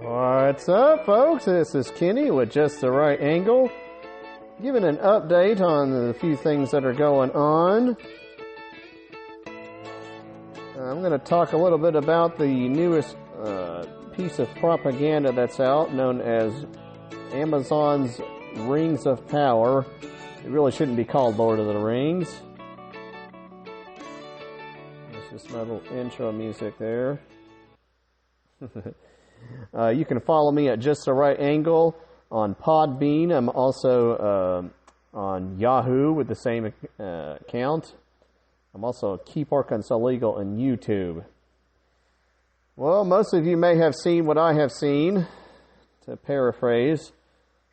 What's up, folks? This is Kenny with Just the Right Angle, giving an update on the few things that are going on. I'm going to talk a little bit about the newest piece of propaganda that's out, known as Amazon's Rings of Power. It really shouldn't be called Lord of the Rings. That's just my little intro music there. You can follow me at Just the Right Angle on Podbean. I'm also on Yahoo with the same account. I'm also Keep Arkansas Legal on YouTube. Well, most of you may have seen what I have seen, to paraphrase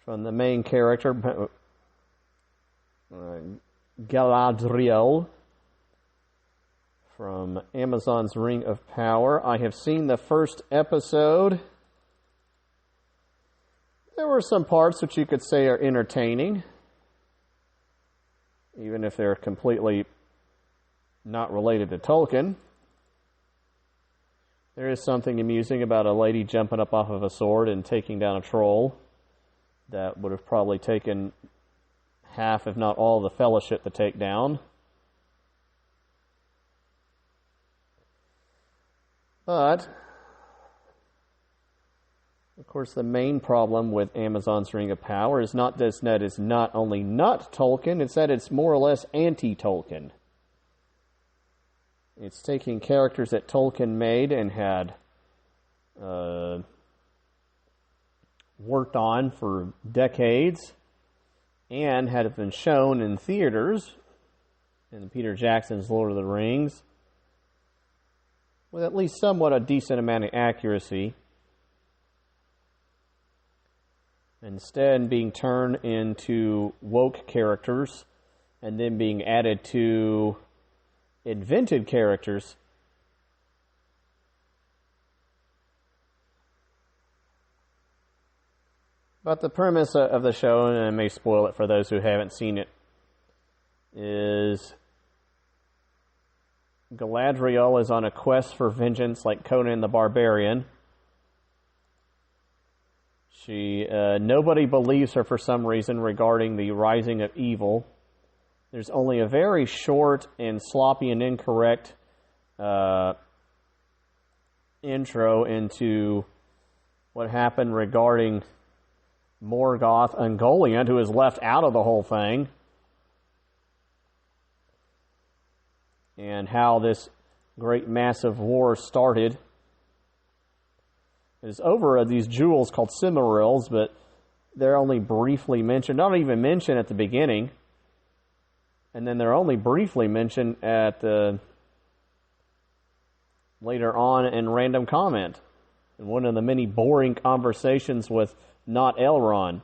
from the main character, Galadriel, from Amazon's Ring of Power. I have seen the first episode. There were some parts which you could say are entertaining, even if they're completely not related to Tolkien. There is something amusing about a lady jumping up off of a sword and taking down a troll that would have probably taken half, if not all, of the Fellowship to take down. But, of course, the main problem with Amazon's Ring of Power is not that it's not only not Tolkien, it's that it's more or less anti-Tolkien. It's taking characters that Tolkien made and had worked on for decades and had been shown in theaters in Peter Jackson's Lord of the Rings, with at least somewhat a decent amount of accuracy, instead being turned into woke characters and then being added to invented characters. But the premise of the show, and I may spoil it for those who haven't seen it, is Galadriel is on a quest for vengeance like Conan the Barbarian. Nobody believes her for some reason regarding the rising of evil. There's only a very short and sloppy and incorrect intro into what happened regarding Morgoth Ungoliant, who is left out of the whole thing, and how this great massive war started. It's over these jewels called Silmarils, but they're only briefly mentioned, not even mentioned at the beginning, and then they're only briefly mentioned at the later on in random comment, in one of the many boring conversations with not Elrond.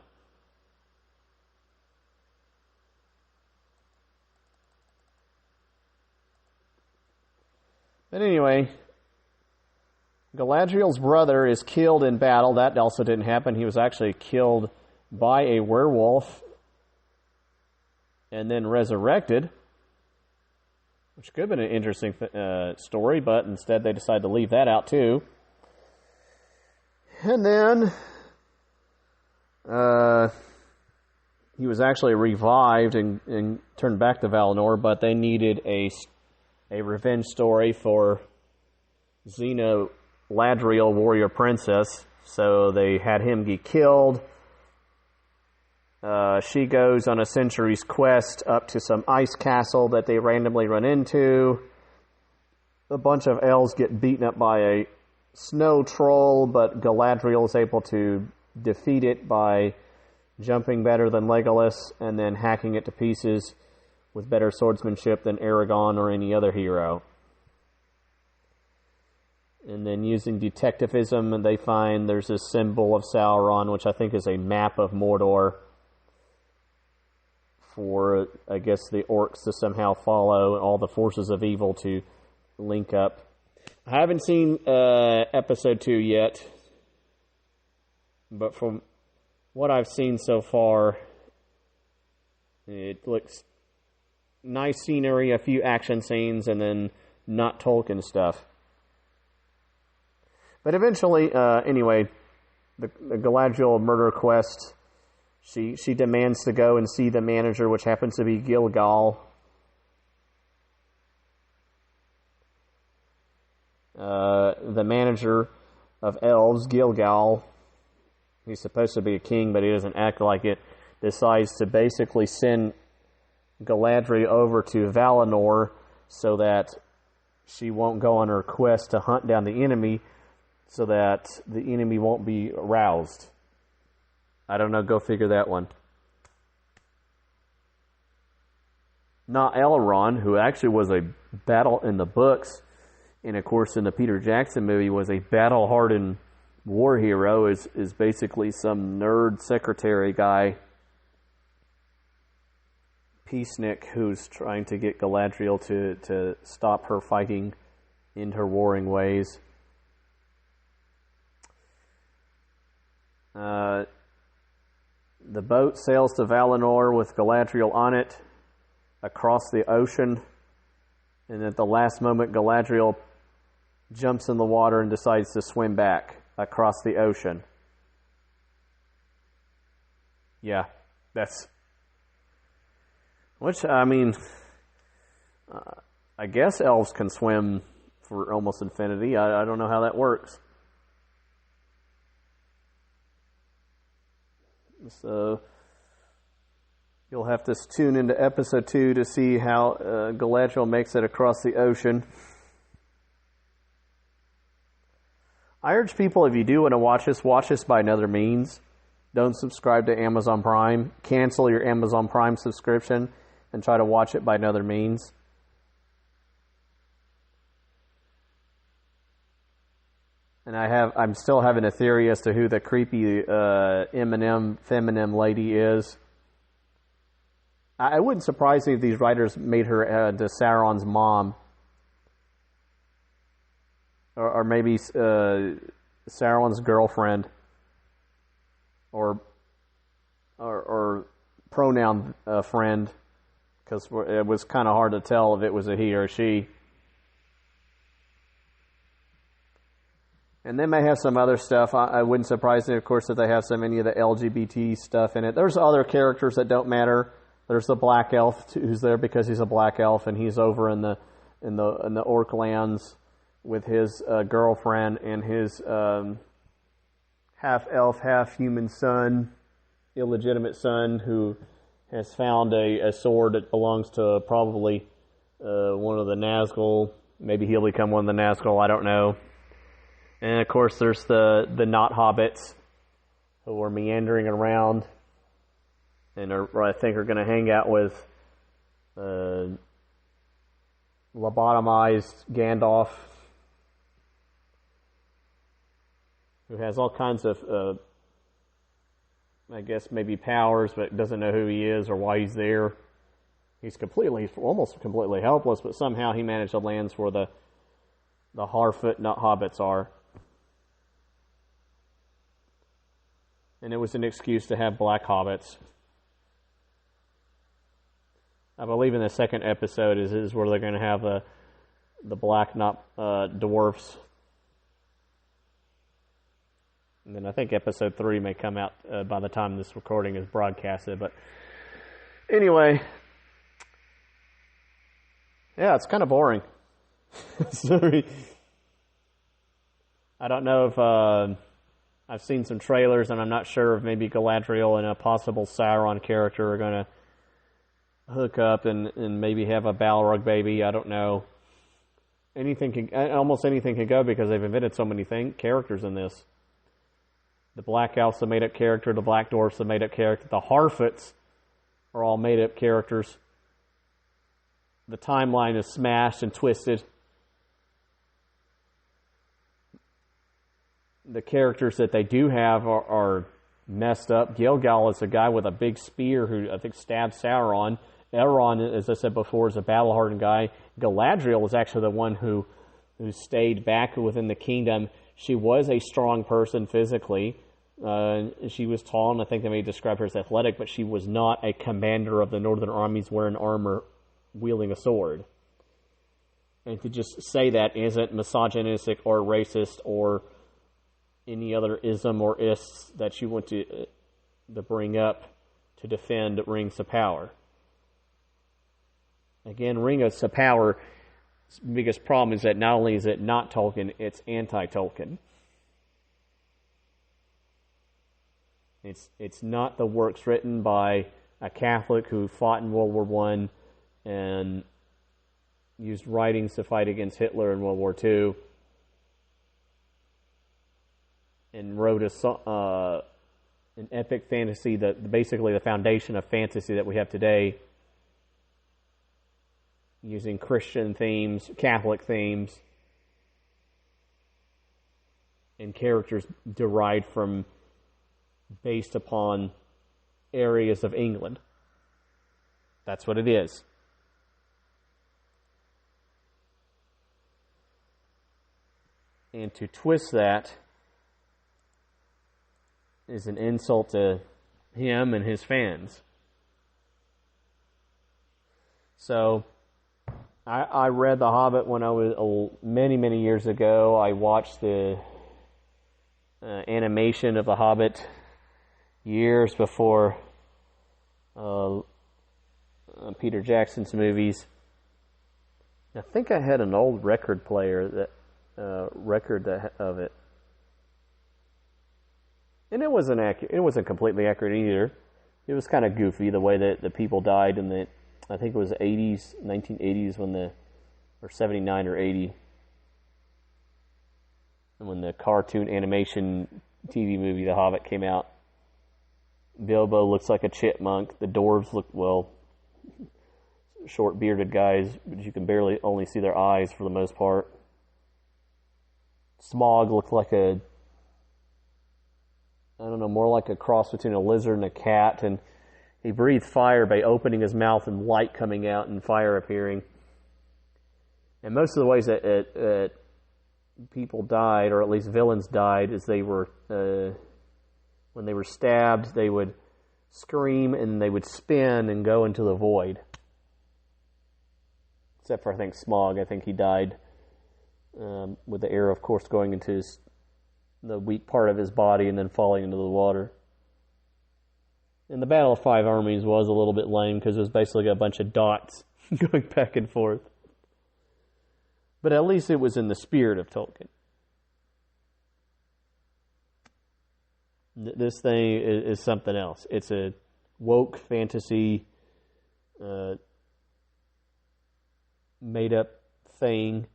But anyway, Galadriel's brother is killed in battle. That also didn't happen. He was actually killed by a werewolf and then resurrected, which could have been an interesting story, but instead they decided to leave that out too. And then he was actually revived and turned back to Valinor, but they needed a revenge story for Xena Ladriel, warrior princess, so they had him get killed. She goes on a century's quest up to some ice castle that they randomly run into. A bunch of elves get beaten up by a snow troll, but Galadriel is able to defeat it by jumping better than Legolas and then hacking it to pieces with better swordsmanship than Aragorn or any other hero. And then using detectivism, they find there's this symbol of Sauron, which I think is a map of Mordor, for, I guess, the orcs to somehow follow, and all the forces of evil to link up. I haven't seen episode 2 yet, but from what I've seen so far, it looks nice scenery, a few action scenes, and then not Tolkien stuff. But eventually, anyway, the Galadriel murder quest. She demands to go and see the manager, which happens to be Gilgal. The manager of elves, Gilgal, he's supposed to be a king, but he doesn't act like it, decides to basically send Galadriel over to Valinor so that she won't go on her quest to hunt down the enemy, so that the enemy won't be aroused. I don't know, go figure that one. Not Elrond, who actually was a battle in the books, and of course in the Peter Jackson movie was a battle-hardened war hero, is basically some nerd secretary guy, peacenik, who's trying to get Galadriel to stop her fighting in her warring ways. The boat sails to Valinor with Galadriel on it across the ocean, and at the last moment Galadriel jumps in the water and decides to swim back across the ocean. Yeah, that's... Which, I mean, I guess elves can swim for almost infinity. I don't know how that works. So you'll have to tune into episode 2 to see how Galadriel makes it across the ocean. I urge people, if you do want to watch this by another means. Don't subscribe to Amazon Prime. Cancel your Amazon Prime subscription and try to watch it by another means. And I'm still having a theory as to who the creepy feminem lady is. I wouldn't surprise me if these writers made her the Sauron's mom, or maybe Sauron's girlfriend, or pronoun friend, because it was kind of hard to tell if it was a he or a she. And they may have some other stuff. I wouldn't surprise me, of course, if they have any of the LGBT stuff in it. There's other characters that don't matter. There's the black elf who's there because he's a black elf, and he's over in the orc lands with his girlfriend and his half elf, half human son, illegitimate son, who has found a sword that belongs to probably one of the Nazgul. Maybe he'll become one of the Nazgul. I don't know. And of course, there's the not hobbits who are meandering around, and I think are going to hang out with lobotomized Gandalf, who has all kinds of, I guess maybe powers, but doesn't know who he is or why he's there. He's almost completely helpless, but somehow he managed to land where the Harfoot not hobbits are. And it was an excuse to have black hobbits. I believe in the second episode is where they're going to have the black dwarfs. And then I think episode 3 may come out by the time this recording is broadcasted. But anyway, yeah, it's kind of boring. Sorry. I don't know if... I've seen some trailers, and I'm not sure if maybe Galadriel and a possible Sauron character are going to hook up and maybe have a Balrog baby. I don't know. Almost anything can go because they've invented so many characters in this. The Black Elf's a made-up character. The Black Dwarf's a made-up character. The Harfoots are all made-up characters. The timeline is smashed and twisted. The characters that they do have are messed up. Gilgal is a guy with a big spear who I think stabbed Sauron. Elrond, as I said before, is a battle-hardened guy. Galadriel was actually the one who stayed back within the kingdom. She was a strong person physically. She was tall, and I think they may describe her as athletic, but she was not a commander of the northern armies wearing armor, wielding a sword. And to just say that isn't misogynistic or racist or any other ism or ists that you want to bring up to defend Rings of Power. Again, Rings of Power's biggest problem is that not only is it not Tolkien, it's anti-Tolkien. It's not the works written by a Catholic who fought in World War I and used writings to fight against Hitler in World War II and wrote an epic fantasy that basically the foundation of fantasy that we have today, using Christian themes, Catholic themes, and characters derived from, based upon areas of England. That's what it is. And to twist that is an insult to him and his fans. So, I read The Hobbit when I was many, many years ago. I watched the animation of The Hobbit years before Peter Jackson's movies. I think I had an old record player of it, and it wasn't accurate. It wasn't completely accurate either. It was kind of goofy the way that the people died in the, I think it was 1980s or 79 or 80, when the cartoon animation TV movie The Hobbit came out. Bilbo looks like a chipmunk. The dwarves look, well, short bearded guys, but you can barely only see their eyes for the most part. Smaug looked like more like a cross between a lizard and a cat, and he breathed fire by opening his mouth and light coming out and fire appearing. And most of the ways that people died, or at least villains died, is they were, when they were stabbed, they would scream and they would spin and go into the void. Except for, I think, Smaug. I think he died with the arrow, of course, going into the weak part of his body and then falling into the water. And the Battle of Five Armies was a little bit lame because it was basically a bunch of dots going back and forth. But at least it was in the spirit of Tolkien. This thing is something else. It's a woke fantasy, made-up thing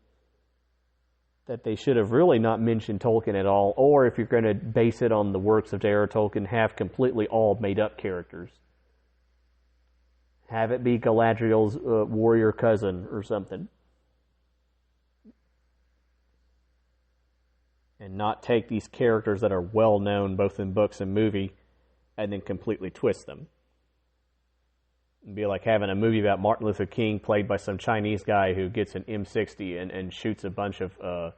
that they should have really not mentioned Tolkien at all, or if you're going to base it on the works of J.R.R. Tolkien, have completely all made-up characters. Have it be Galadriel's warrior cousin or something. And not take these characters that are well-known both in books and movie and then completely twist them. It'd be like having a movie about Martin Luther King played by some Chinese guy who gets an M60 and shoots a bunch of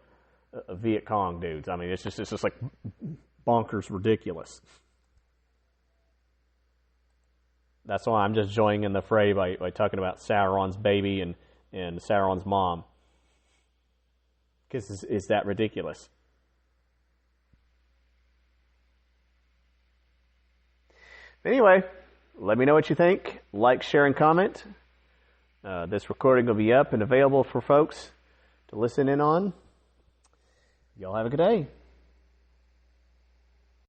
Viet Cong dudes. I mean, it's just like bonkers ridiculous. That's why I'm just joining in the fray by talking about Sauron's baby and Sauron's mom. Because it's that ridiculous. Anyway, let me know what you think. Like, share, and comment. This recording will be up and available for folks to listen in on. Y'all have a good day.